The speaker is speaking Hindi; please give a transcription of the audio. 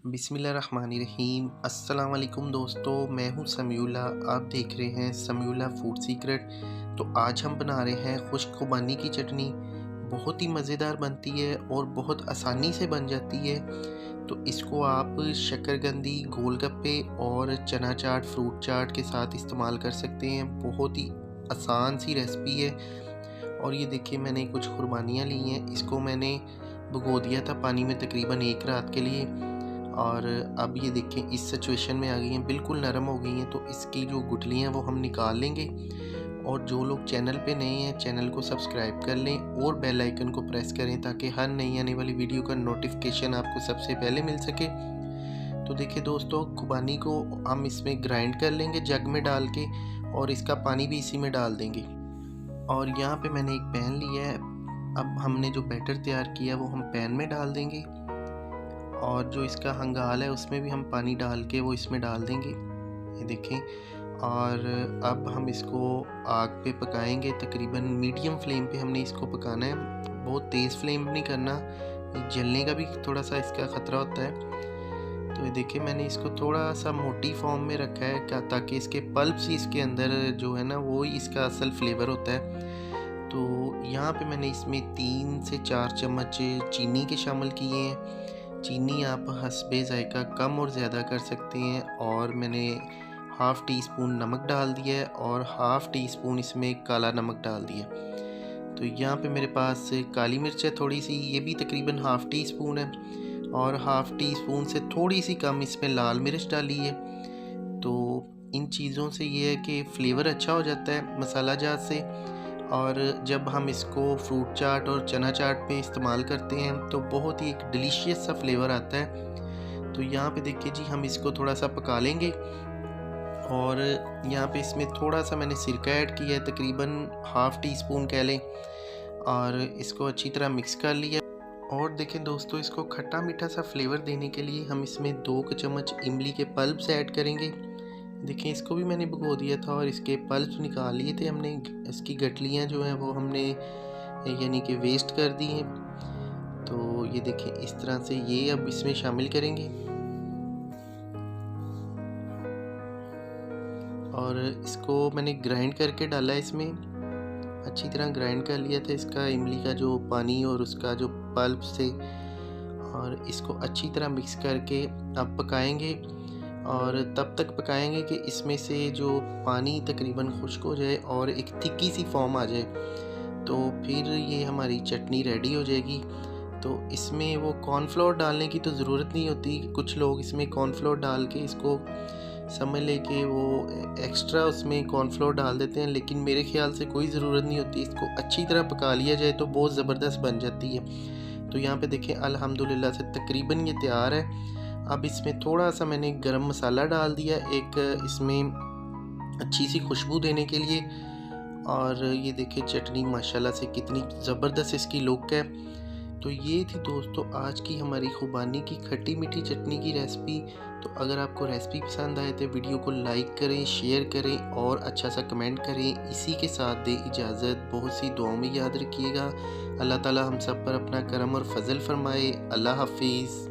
बिस्मिल्लाहिर्रहमानिर्रहीम। अस्सलाम वालेकुम दोस्तों, मैं हूं समीउल्लाह। आप देख रहे हैं समीउल्लाह फूड सीक्रेट। तो आज हम बना रहे हैं खुश्क खुबानी की चटनी। बहुत ही मज़ेदार बनती है और बहुत आसानी से बन जाती है। तो इसको आप शक्करकंदी, गोलगप्पे और चना चाट, फ्रूट चाट के साथ इस्तेमाल कर सकते हैं। बहुत ही आसान सी रेसिपी है। और ये देखिए, मैंने कुछ कुर्बानियाँ ली हैं। इसको मैंने भिगो दिया था पानी में तकरीबन 1 रात के लिए। और अब ये देखें इस सिचुएशन में आ गई हैं, बिल्कुल नरम हो गई हैं। तो इसकी जो गुठलियाँ हैं वो हम निकाल लेंगे। और जो लोग चैनल पे नए हैं, चैनल को सब्सक्राइब कर लें और बेल आइकन को प्रेस करें ताकि हर नई आने वाली वीडियो का नोटिफिकेशन आपको सबसे पहले मिल सके। तो देखिए दोस्तों, खुबानी को हम इसमें ग्राइंड कर लेंगे जग में डाल के, और इसका पानी भी इसी में डाल देंगे। और यहाँ पे मैंने एक पैन लिया है। अब हमने जो बैटर तैयार किया वो हम पैन में डाल देंगे, और जो इसका हंगाल है उसमें भी हम पानी डाल के वो इसमें डाल देंगे, ये देखें। और अब हम इसको आग पे पकाएंगे। तकरीबन मीडियम फ्लेम पे हमने इसको पकाना है, बहुत तेज़ फ्लेम नहीं करना, जलने का भी थोड़ा सा इसका ख़तरा होता है। तो ये देखिए, मैंने इसको थोड़ा सा मोटी फॉर्म में रखा है क्या, ताकि इसके पल्प्स ही इसके अंदर जो है ना, वो ही इसका असल फ्लेवर होता है। तो यहाँ पे मैंने इसमें 3 से 4 चम्मच चीनी के शामिल किए हैं। चीनी आप हस्बे ज़ायका कम और ज़्यादा कर सकते हैं। और मैंने हाफ़ टी स्पून नमक डाल दिया है और हाफ़ टी स्पून इसमें काला नमक डाल दिया। तो यहाँ पे मेरे पास काली मिर्च है थोड़ी सी, ये भी तकरीबन हाफ़ टी स्पून है। और हाफ़ टी स्पून से थोड़ी सी कम इसमें लाल मिर्च डाली है। तो इन चीज़ों से ये है कि फ्लेवर अच्छा हो जाता है मसाला जात से। और जब हम इसको फ्रूट चाट और चना चाट पे इस्तेमाल करते हैं तो बहुत ही एक डिलीशियस सा फ्लेवर आता है। तो यहाँ पे देखिए जी, हम इसको थोड़ा सा पका लेंगे। और यहाँ पे इसमें थोड़ा सा मैंने सिरका ऐड किया है, तकरीबन हाफ़ टी स्पून कह लें। और इसको अच्छी तरह मिक्स कर लिया। और देखें दोस्तों, इसको खट्टा मीठा सा फ्लेवर देने के लिए हम इसमें 2 चम्मच इमली के पल्प्स ऐड करेंगे। देखें, इसको भी मैंने भिगो दिया था और इसके पल्प्स निकाल लिए थे हमने। इसकी गठलियाँ जो हैं वो हमने यानी कि वेस्ट कर दी हैं। तो ये देखें, इस तरह से ये अब इसमें शामिल करेंगे। और इसको मैंने ग्राइंड करके डाला है इसमें, अच्छी तरह ग्राइंड कर लिया था इसका इमली का जो पानी और उसका जो पल्प्स थे। और इसको अच्छी तरह मिक्स करके अब पकाएंगे। और तब तक पकाएंगे कि इसमें से जो पानी तकरीबन खुश्क हो जाए और एक थिक्की सी फॉर्म आ जाए। तो फिर ये हमारी चटनी रेडी हो जाएगी। तो इसमें वो कॉर्नफ्लोर डालने की तो ज़रूरत नहीं होती। कुछ लोग इसमें कॉर्नफ्लोर डाल के इसको समझ ले कि वो एक्स्ट्रा उसमें कॉर्नफ्लोर डाल देते हैं, लेकिन मेरे ख़्याल से कोई ज़रूरत नहीं होती। इसको अच्छी तरह पका लिया जाए तो बहुत ज़बरदस्त बन जाती है। तो यहाँ पे देखें, अल्हम्दुलिल्लाह से तकरीबन ये तैयार है। अब इसमें थोड़ा सा मैंने गरम मसाला डाल दिया एक, इसमें अच्छी सी खुशबू देने के लिए। और ये देखिए चटनी माशाल्लाह से कितनी ज़बरदस्त इसकी लुक है। तो ये थी दोस्तों आज की हमारी खुबानी की खट्टी मीठी चटनी की रेसिपी। तो अगर आपको रेसिपी पसंद आए तो वीडियो को लाइक करें, शेयर करें और अच्छा सा कमेंट करें। इसी के साथ दे इजाज़त, बहुत सी दुआओं में याद रखिएगा। अल्लाह ताला हम सब पर अपना करम और फजल फरमाए। अल्लाह हाफिज़।